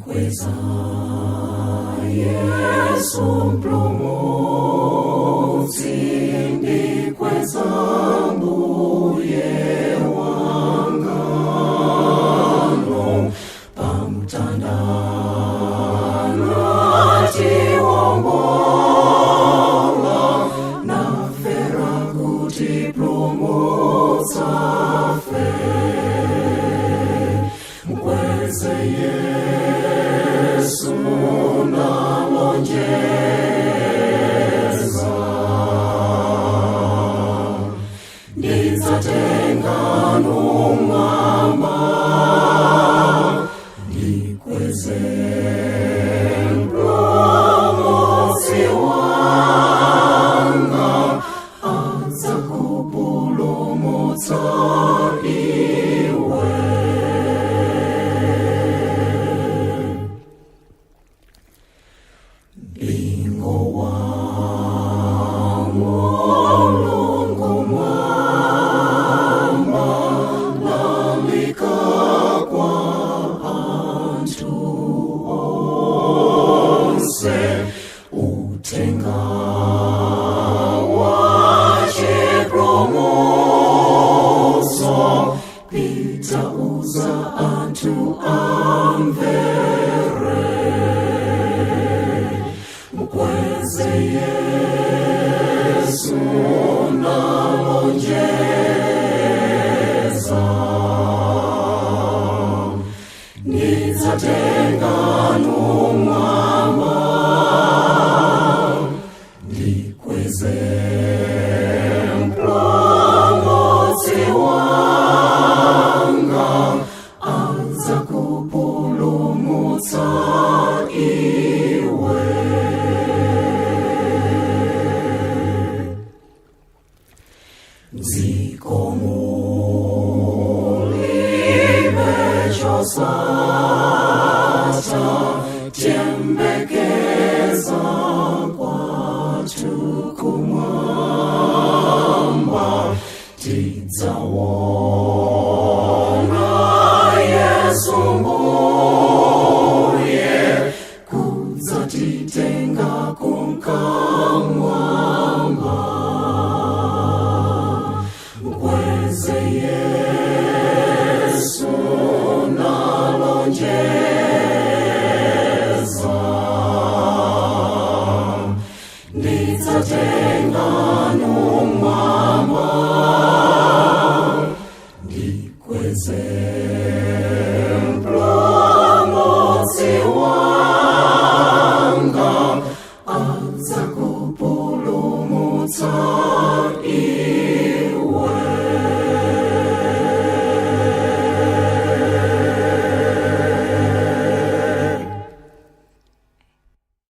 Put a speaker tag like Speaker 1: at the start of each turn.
Speaker 1: Ndikweza Yesu mpulumutsi, ndikweza Mbuye wangano, pamtanda natiwombola, nafera kutipulumutsa fe. Mkweze Yesu nalonjeza, ndidzatenga numwamba, ndikweze mpulumutsi wanga, adzakupulumutsa iwe. Mpingo wa Mulungu mwamba, lalika kwa anthu onse, utenga wa chipulumutso, pita uza anthu amvere. Mkweze Yesu nalonjeza, ndidzatenga numwamba, ndikweze mpulumutsi wanga, adzakupulumutsa iwe. Zikomo limechosata, tembekeza kwathu kumwamba, tidzawona Yesu Mbuye, kudzatitenga kumwamba. Mkweze Yesu nalonjeza,